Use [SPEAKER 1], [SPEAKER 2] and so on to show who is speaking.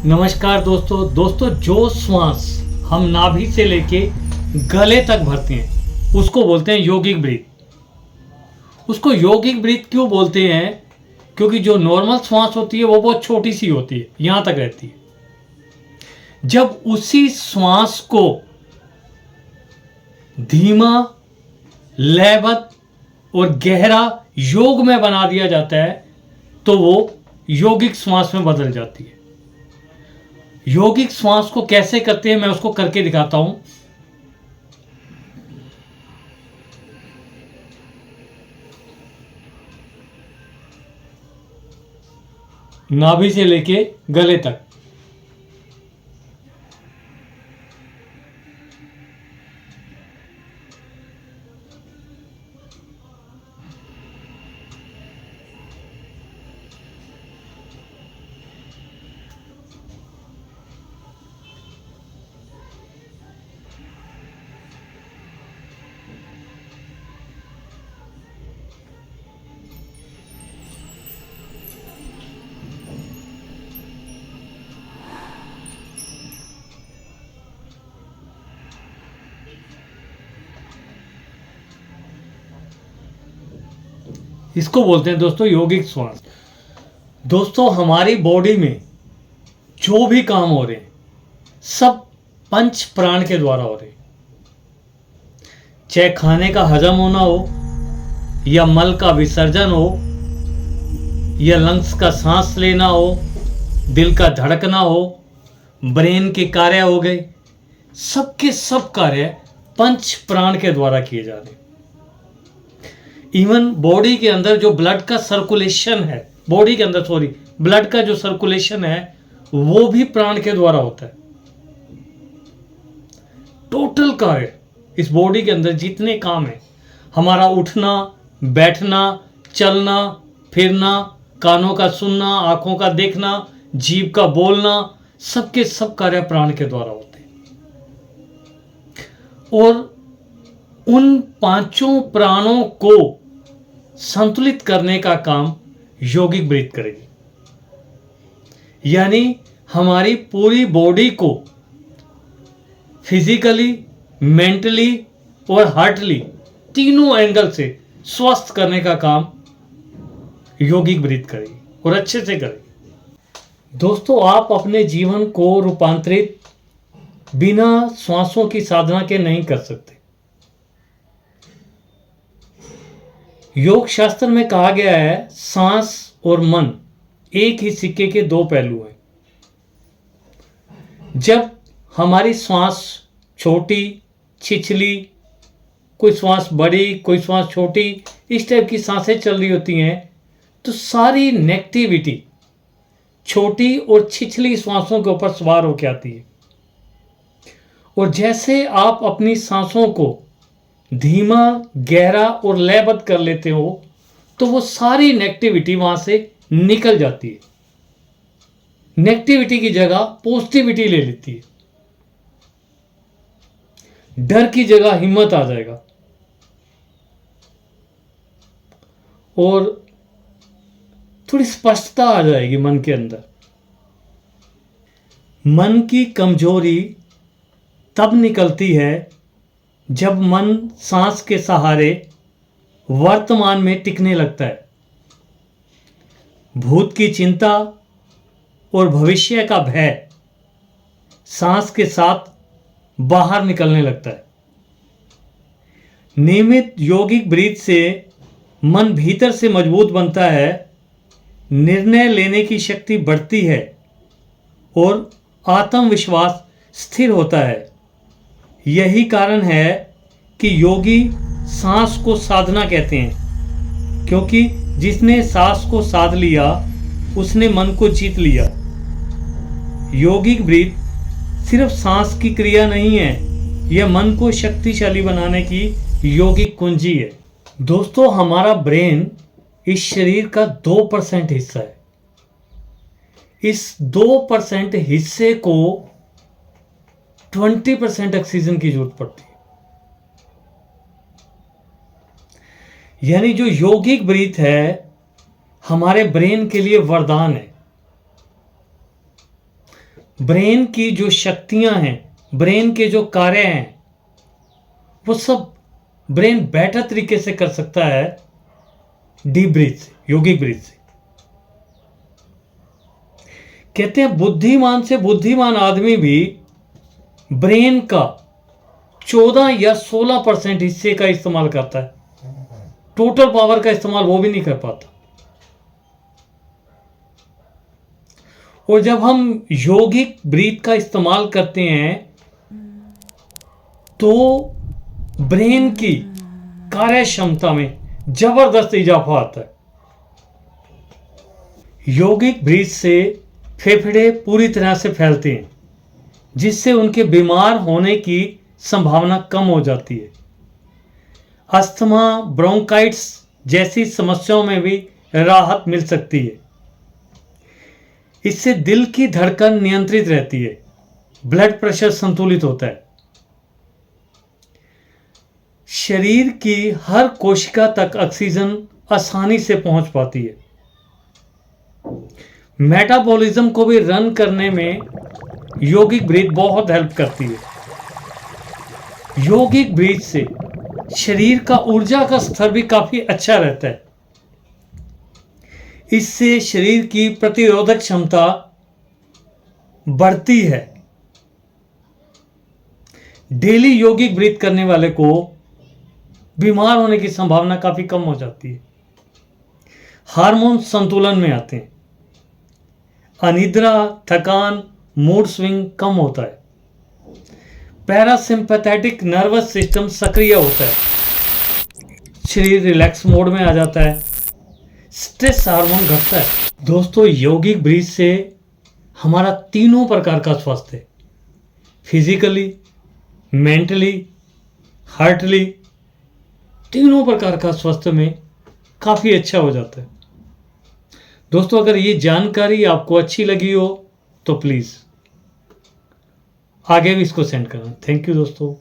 [SPEAKER 1] नमस्कार दोस्तों जो श्वास हम नाभि से लेके गले तक भरते हैं उसको बोलते हैं योगिक ब्रीथ। उसको योगिक ब्रीथ क्यों बोलते हैं? क्योंकि जो नॉर्मल श्वास होती है वो बहुत छोटी सी होती है, यहाँ तक रहती है। जब उसी श्वास को धीमा, लयबद्ध और गहरा योग में बना दिया जाता है तो वो योगिक श्वास में बदल जाती है। योगिक श्वास को कैसे करते हैं मैं उसको करके दिखाता हूं। नाभि से लेके गले तक। इसको बोलते हैं दोस्तों योगिक श्वास। दोस्तों हमारी बॉडी में जो भी काम हो रहे हैं सब पंच प्राण के द्वारा हो रहे हैं। चाहे खाने का हजम होना हो, या मल का विसर्जन हो, या लंग्स का सांस लेना हो, दिल का धड़कना हो, ब्रेन के कार्य हो गए, सबके सब कार्य पंच प्राण के द्वारा किए जा रहे हैं। इवन बॉडी के अंदर जो ब्लड का सर्कुलेशन है, बॉडी के अंदर ब्लड का जो सर्कुलेशन है वो भी प्राण के द्वारा होता है। टोटल कार्य इस बॉडी के अंदर जितने काम है, हमारा उठना, बैठना, चलना, फिरना, कानों का सुनना, आंखों का देखना, जीभ का बोलना, सबके सब कार्य प्राण के द्वारा होते हैं। और उन पांचों प्राणों को संतुलित करने का काम योगिक ब्रीथ करेगी। यानी हमारी पूरी बॉडी को फिजिकली, मेंटली और हार्टली तीनों एंगल से स्वस्थ करने का काम योगिक ब्रीथ करेगी और अच्छे से करेगी। दोस्तों आप अपने जीवन को रूपांतरित बिना श्वासों की साधना के नहीं कर सकते। योग शास्त्र में कहा गया है सांस और मन एक ही सिक्के के दो पहलू हैं। जब हमारी श्वास छोटी, छिछली, कोई श्वास बड़ी, कोई श्वास छोटी, इस टाइप की सांसें चल रही होती हैं तो सारी नेगेटिविटी छोटी और छिछली श्वासों के ऊपर सवार होकर आती है। और जैसे आप अपनी सांसों को धीमा, गहरा और लयबद्ध कर लेते हो तो वो सारी नेगेटिविटी वहां से निकल जाती है। नेगेटिविटी की जगह पॉजिटिविटी ले लेती है। डर की जगह हिम्मत आ जाएगा और थोड़ी स्पष्टता आ जाएगी मन के अंदर। मन की कमजोरी तब निकलती है जब मन सांस के सहारे वर्तमान में टिकने लगता है। भूत की चिंता और भविष्य का भय सांस के साथ बाहर निकलने लगता है। नियमित योगिक ब्रीथ से मन भीतर से मजबूत बनता है, निर्णय लेने की शक्ति बढ़ती है और आत्मविश्वास स्थिर होता है। यही कारण है कि योगी सांस को साधना कहते हैं, क्योंकि जिसने सांस को साध लिया उसने मन को जीत लिया। योगिक ब्रीथ सिर्फ सांस की क्रिया नहीं है, यह मन को शक्तिशाली बनाने की योगिक कुंजी है। दोस्तों हमारा ब्रेन इस शरीर का 2% हिस्सा है। इस 2% हिस्से को 20% ऑक्सीजन की जरूरत पड़ती है। यानी जो योगिक ब्रीथ है हमारे ब्रेन के लिए वरदान है। ब्रेन की जो शक्तियां हैं, ब्रेन के जो कार्य हैं, वो सब ब्रेन बेटर तरीके से कर सकता है डीप ब्रीथ से, योगिक ब्रीथ से। कहते हैं बुद्धिमान से बुद्धिमान आदमी भी ब्रेन का 14 या 16% हिस्से का इस्तेमाल करता है, टोटल पावर का इस्तेमाल वो भी नहीं कर पाता। और जब हम योगिक ब्रीथ का इस्तेमाल करते हैं तो ब्रेन की कार्य क्षमता में जबरदस्त इजाफा आता है। योगिक ब्रीथ से फेफड़े पूरी तरह से फैलते हैं, जिससे उनके बीमार होने की संभावना कम हो जाती है। अस्थमा, ब्रोंकाइटिस जैसी समस्याओं में भी राहत मिल सकती है। इससे दिल की धड़कन नियंत्रित रहती है, ब्लड प्रेशर संतुलित होता है, शरीर की हर कोशिका तक ऑक्सीजन आसानी से पहुंच पाती है। मेटाबॉलिज्म को भी रन करने में योगिक ब्रीथ बहुत हेल्प करती है। योगिक ब्रीथ से शरीर का ऊर्जा का स्तर भी काफी अच्छा रहता है। इससे शरीर की प्रतिरोधक क्षमता बढ़ती है। डेली योगिक ब्रीथ करने वाले को बीमार होने की संभावना काफी कम हो जाती है। हार्मोन संतुलन में आते हैं, अनिद्रा, थकान, मूड स्विंग कम होता है, पैरासिम्पैथेटिक नर्वस सिस्टम सक्रिय होता है, शरीर रिलैक्स मोड में आ जाता है, स्ट्रेस हार्मोन घटता है। दोस्तों, यौगिक ब्रीथ से हमारा तीनों प्रकार का स्वास्थ्य है, फिजिकली, मेंटली, हार्टली, तीनों प्रकार का स्वास्थ्य में काफ़ी अच्छा हो जाता है। दोस्तों, अगर ये जानकारी आपको अच्छी लगी हो तो प्लीज़ आगे भी इसको सेंड करना। थैंक यू दोस्तों।